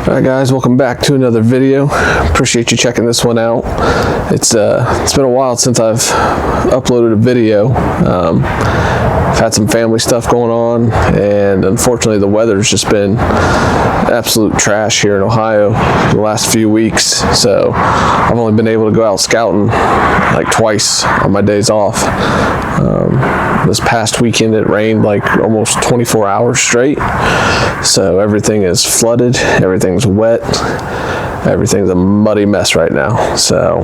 Alright guys, welcome back to another video. Appreciate you checking this one out. It's been a while since I've uploaded a video. I've had some family stuff going on, and unfortunately the weather's just been absolute trash here in Ohio the last few weeks. So I've only been able to go out scouting like twice on my days off. This past weekend it rained like almost 24 hours straight, so everything is flooded, everything's wet, everything's a muddy mess right now. So,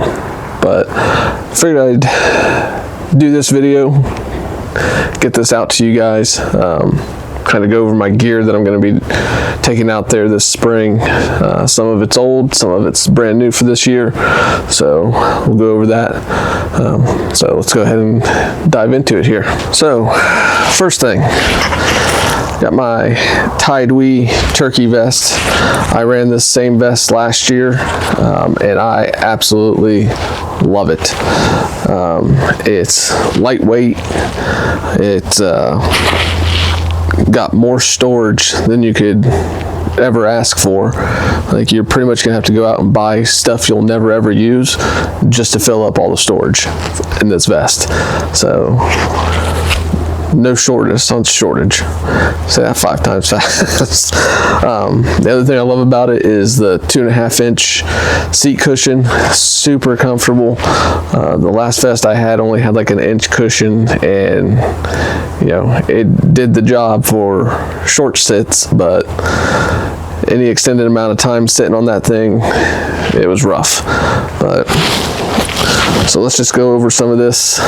but I figured I'd do this video, get this out to you guys, kind of go over my gear that I'm going to be taking out there this spring. Some of it's old, some of it's brand new for this year, so we'll go over that. So let's go ahead and dive into it here. So first thing, got my Tidewee turkey vest. I ran this same vest last year, and I absolutely love it. It's lightweight. It's got more storage than you could ever ask for. Like, you're pretty much gonna have to go out and buy stuff you'll never ever use just to fill up all the storage in this vest. So no shortage on shortage. Say that 5 times fast. The other thing I love about it is the 2.5-inch seat cushion. Super comfortable. The last vest I had only had like an inch cushion, and you know, it did the job for short sits, but any extended amount of time sitting on that thing, it was rough. But so let's just go over some of this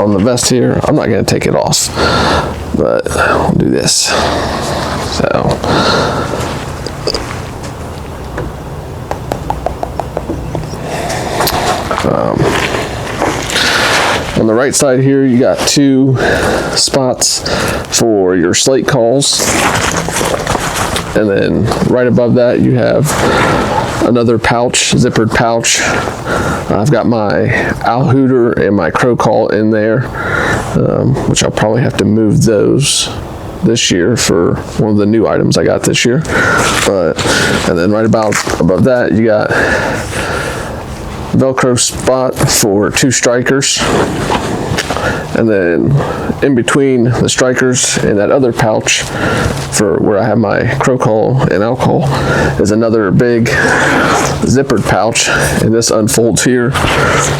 on the vest here. I'm not going to take it off, but I'll do this. So on the right side here, you got 2 spots for your slate calls, and then right above that you have another pouch, zippered pouch. I've got my owl hooter and my crow call in there, which I'll probably have to move those this year for one of the new items I got this year. And then right about above that you got Velcro spot for 2 strikers, and then in between the strikers and that other pouch for where I have my crow call and owl call is another big zippered pouch, and this unfolds here.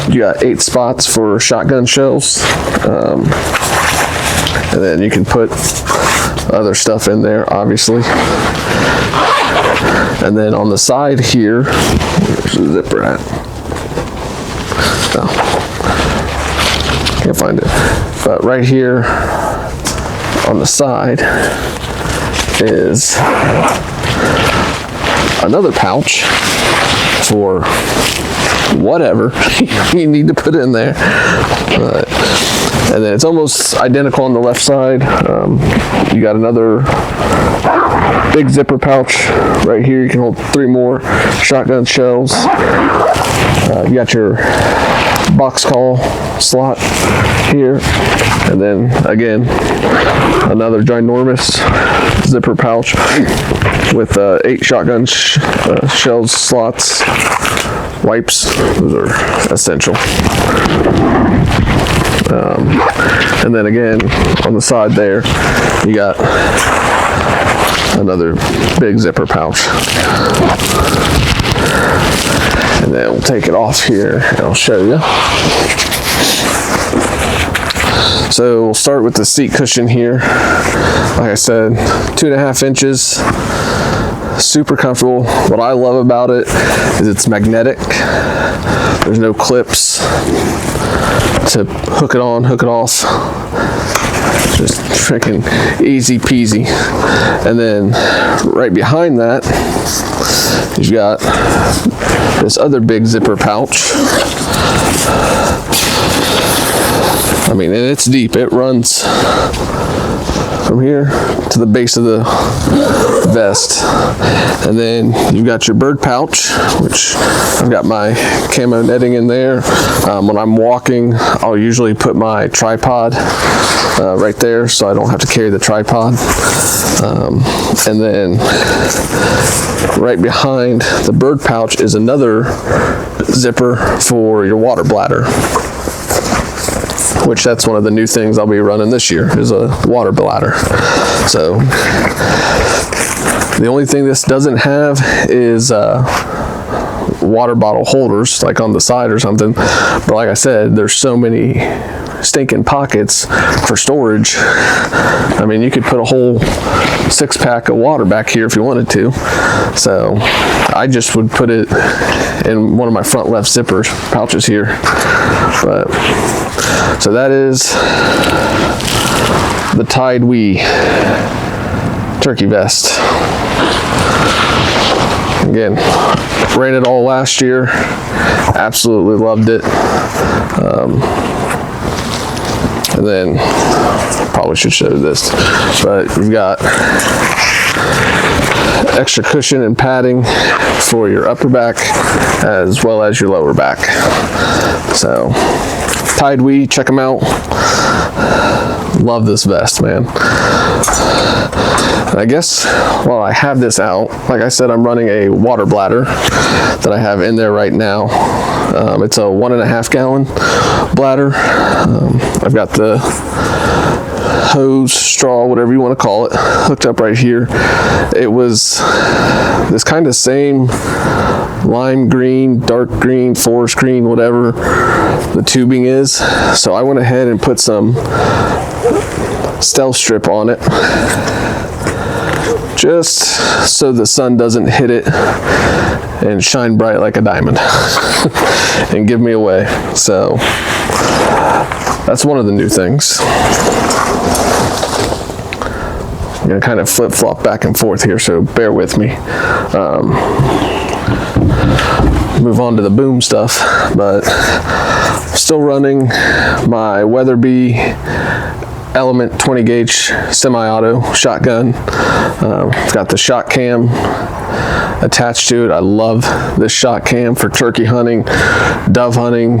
You got 8 spots for shotgun shells, and then you can put other stuff in there, obviously. And then on the side here, where's the zipper at? Can't find it, but right here on the side is another pouch for whatever you need to put in there. And then it's almost identical on the left side. You got another big zipper pouch right here. You can hold 3 more shotgun shells. You got your box call slot here, and then again another ginormous zipper pouch with 8 shotgun shells slots. Wipes, those are essential. And then again on the side there you got another big zipper pouch. And then we'll take it off here and I'll show you. So we'll start with the seat cushion here. Like I said, 2.5 inches, super comfortable. What I love about it is it's magnetic. There's no clips to hook it on, hook it off. Just freaking easy peasy. And then right behind that, you've got this other big zipper pouch. I mean, and it's deep. It runs from here to the base of the vest. And then you've got your bird pouch, which I've got my camo netting in there. When I'm walking, I'll usually put my tripod right there so I don't have to carry the tripod. And then right behind the bird pouch is another zipper for your water bladder, which that's one of the new things I'll be running this year, is a water bladder. So the only thing this doesn't have is water bottle holders like on the side or something, but like I said, there's so many stinking pockets for storage. I mean, you could put a whole 6-pack of water back here if you wanted to. So I just would put it in one of my front left zipper pouches here. But so that is the Tide Wee turkey vest. Again, ran it all last year, absolutely loved it. And then probably should show this, but you've got extra cushion and padding for your upper back as well as your lower back. So Tide Wee, check them out. Love this vest, man. And I guess while I have this out, like I said, I'm running a water bladder that I have in there right now. It's a 1.5 gallon bladder. I've got the hose, straw, whatever you want to call it, hooked up right here. It was this kind of same lime green, dark green, forest green, whatever the tubing is. So I went ahead and put some stealth strip on it, just so the sun doesn't hit it and shine bright like a diamond and give me away. So that's one of the new things. I'm gonna kind of flip-flop back and forth here, so bear with me. Move on to the boom stuff, but still running my Weatherby Element 20 gauge semi-auto shotgun. It's got the shot cam attached to it. I love this shot cam for turkey hunting, dove hunting.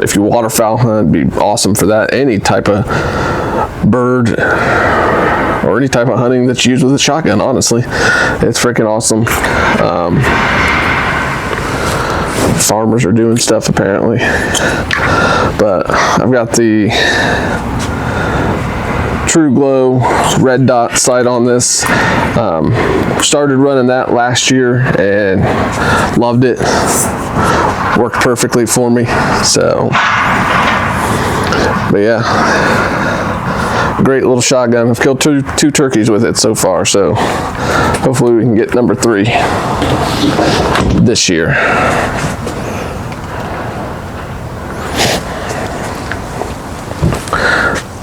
If you waterfowl hunt, it'd be awesome for that. Any type of bird or any type of hunting that's used with a shotgun, honestly. It's freaking awesome. Farmers are doing stuff apparently. But I've got the True Glow red dot sight on this. Started running that last year and loved it. Worked perfectly for me. So, but yeah, great little shotgun. I've killed two turkeys with it so far, so hopefully we can get number 3 this year.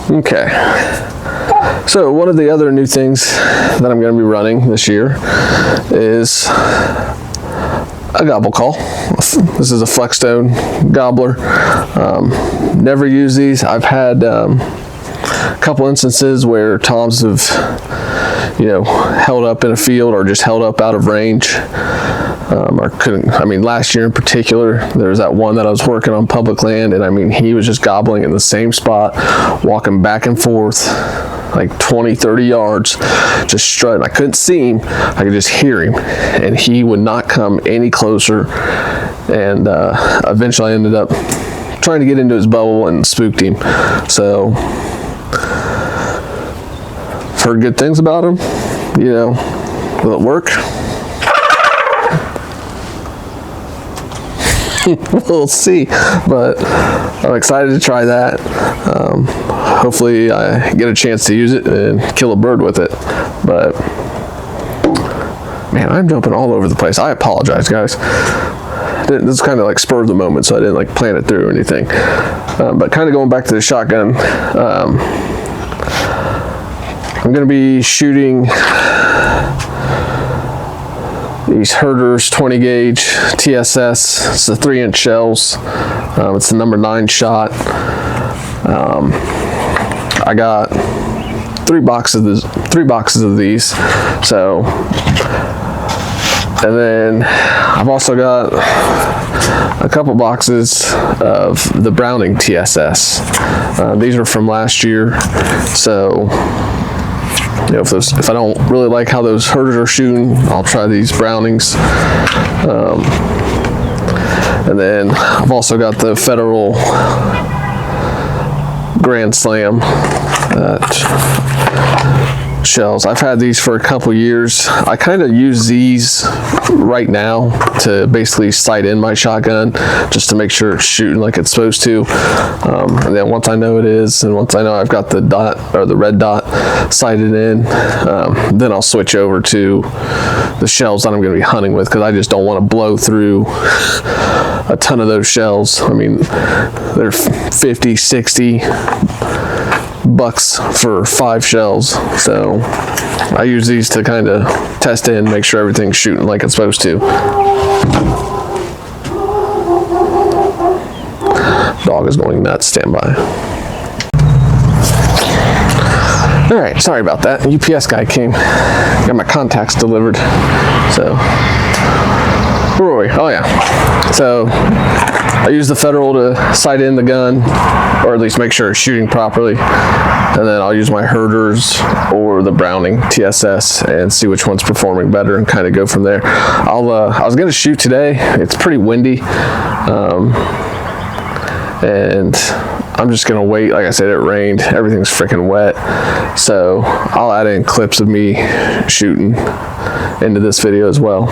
Okay, so one of the other new things that I'm going to be running this year is a gobble call. This is a Flexstone gobbler. Never use these. I've had a couple instances where toms have, held up in a field or just held up out of range. Or couldn't. I mean, last year in particular, there was that one that I was working on public land, and I mean, he was just gobbling in the same spot, walking back and forth like 20-30 yards, just strutting. I couldn't see him, I could just hear him, and he would not come any closer. And eventually I ended up trying to get into his bubble and spooked him. So I've heard good things about him. Will it work? We'll see, but I'm excited to try that. Hopefully I get a chance to use it and kill a bird with it. But man, I'm jumping all over the place. I apologize, guys. This is kind of like spur of the moment, so I didn't like plan it through or anything. But kind of going back to the shotgun, I'm going to be shooting these Herders 20 gauge TSS. It's the 3-inch shells. It's the number 9 shot. I got three boxes of these. So, and then I've also got a couple boxes of the Browning TSS. These are from last year, so you know, if I don't really like how those herders are shooting, I'll try these Brownings. And then I've also got the Federal Grand Slam shells. I've had these for a couple years. I kind of use these right now to basically sight in my shotgun just to make sure it's shooting like it's supposed to. And then once I know it is, and once I know I've got the dot or the red dot sighted in, then I'll switch over to the shells that I'm going to be hunting with, because I just don't want to blow through a ton of those shells. I mean, they're 50, 60 bucks for 5 shells, so I use these to kind of test in, make sure everything's shooting like it's supposed to. Dog is going nuts. Stand by. All right, sorry about that. UPS guy came, got my contacts delivered. So where were we? Oh yeah, so I use the Federal to sight in the gun, or at least make sure it's shooting properly. And then I'll use my herders or the Browning TSS and see which one's performing better and kind of go from there. I was gonna shoot today. It's pretty windy. And I'm just gonna wait. Like I said, it rained. Everything's freaking wet. So I'll add in clips of me shooting into this video as well.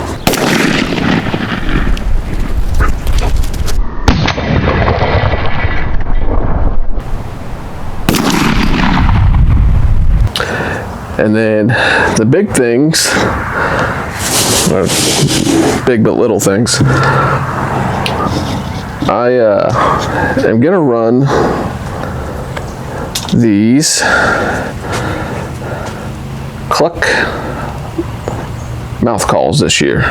And then the big things, or big but little things, I am gonna run these Cluck mouth calls this year.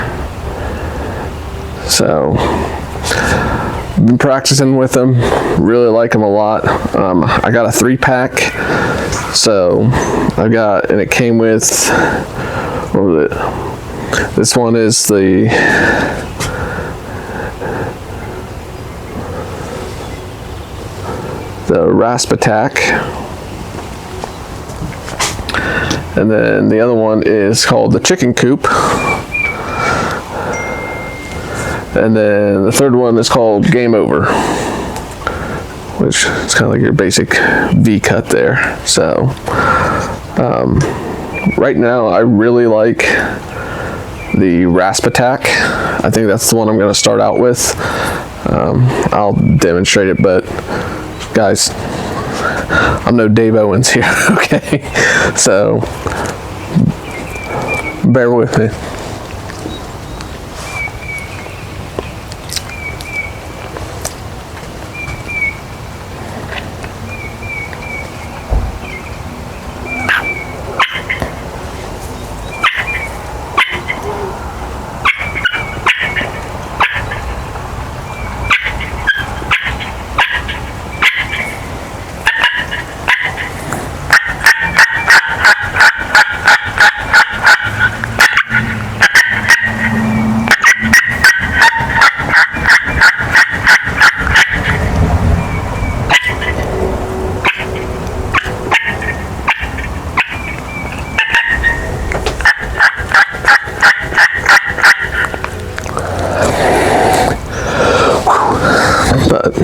So I've been practicing with them, really like them a lot. I got a 3-pack, so I got, and it came with, what was it? This one is the Rasp Attack, and then the other one is called the Chicken Coop, and then the third one is called Game Over, which is kind of like your basic V-cut there. So right now I really like the Rasp Attack. I think that's the one I'm going to start out with. I'll demonstrate it, but guys, I'm no Dave Owens here, okay? So bear with me. But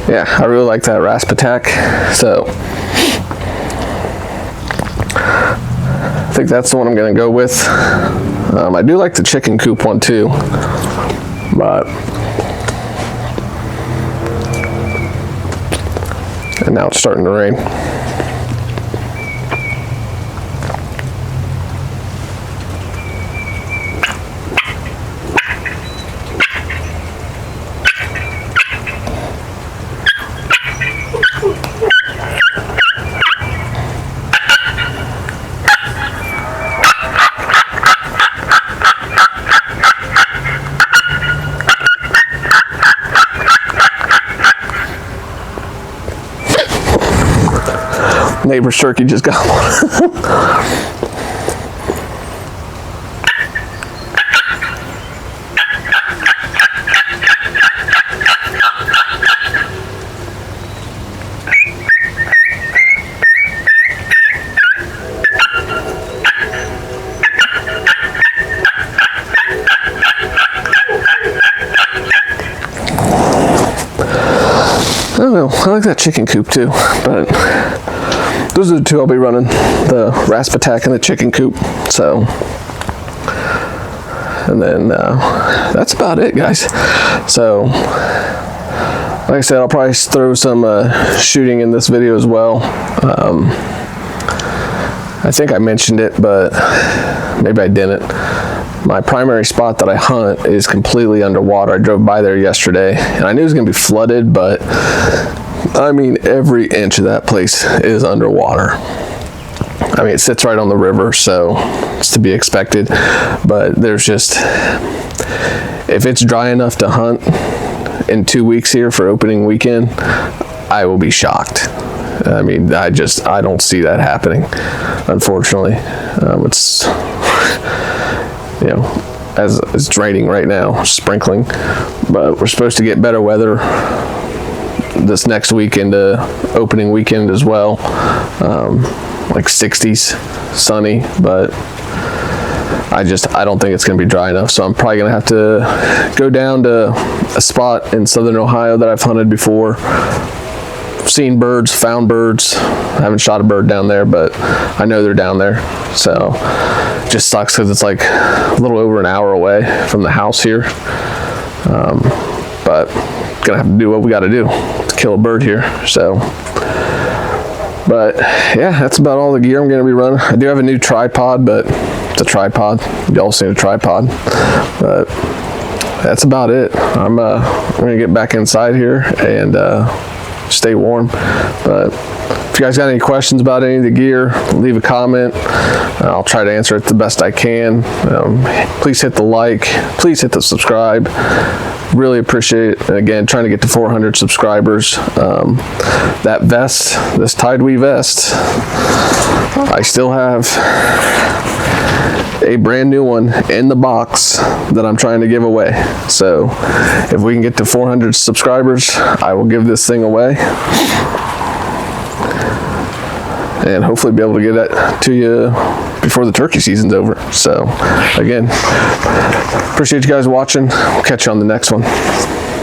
yeah, I really like that Rasp Attack, so I think that's the one I'm going to go with. I do like the Chicken Coop one too, but and now it's starting to rain. neighbor's turkey just got one. I don't know, I like that chicken coop too, but those are the two I'll be running, the Raspatak and the chicken coop. So, and then that's about it, guys. So, like I said, I'll probably throw some shooting in this video as well. I think I mentioned it, but maybe I didn't. My primary spot that I hunt is completely underwater. I drove by there yesterday and I knew it was gonna be flooded, but I mean, every inch of that place is underwater. I mean, it sits right on the river, so it's to be expected, but there's just, if it's dry enough to hunt in 2 weeks here for opening weekend, I will be shocked. I mean, I don't see that happening, unfortunately. It's, you know, as it's raining right now, sprinkling, but we're supposed to get better weather this next weekend, opening weekend as well, like 60s, sunny, but I don't think it's going to be dry enough, so I'm probably going to have to go down to a spot in southern Ohio that I've hunted before, seen birds, found birds. I haven't shot a bird down there, but I know they're down there, so it just sucks because it's like a little over an hour away from the house here, but gonna have to do what we got to do to kill a bird here. So, but yeah, that's about all the gear I'm gonna be running. I do have a new tripod, but it's a tripod. Y'all seen a tripod, but that's about it. I'm gonna get back inside here and stay warm. But if you guys got any questions about any of the gear, leave a comment. I'll try to answer it the best I can. Please hit the like, please hit the subscribe. Really appreciate it. And again, trying to get to 400 subscribers. That vest, this Tidewee vest, I still have a brand new one in the box that I'm trying to give away. So if we can get to 400 subscribers, I will give this thing away and hopefully be able to get that to you before the turkey season's over. So again, appreciate you guys watching. We'll catch you on the next one.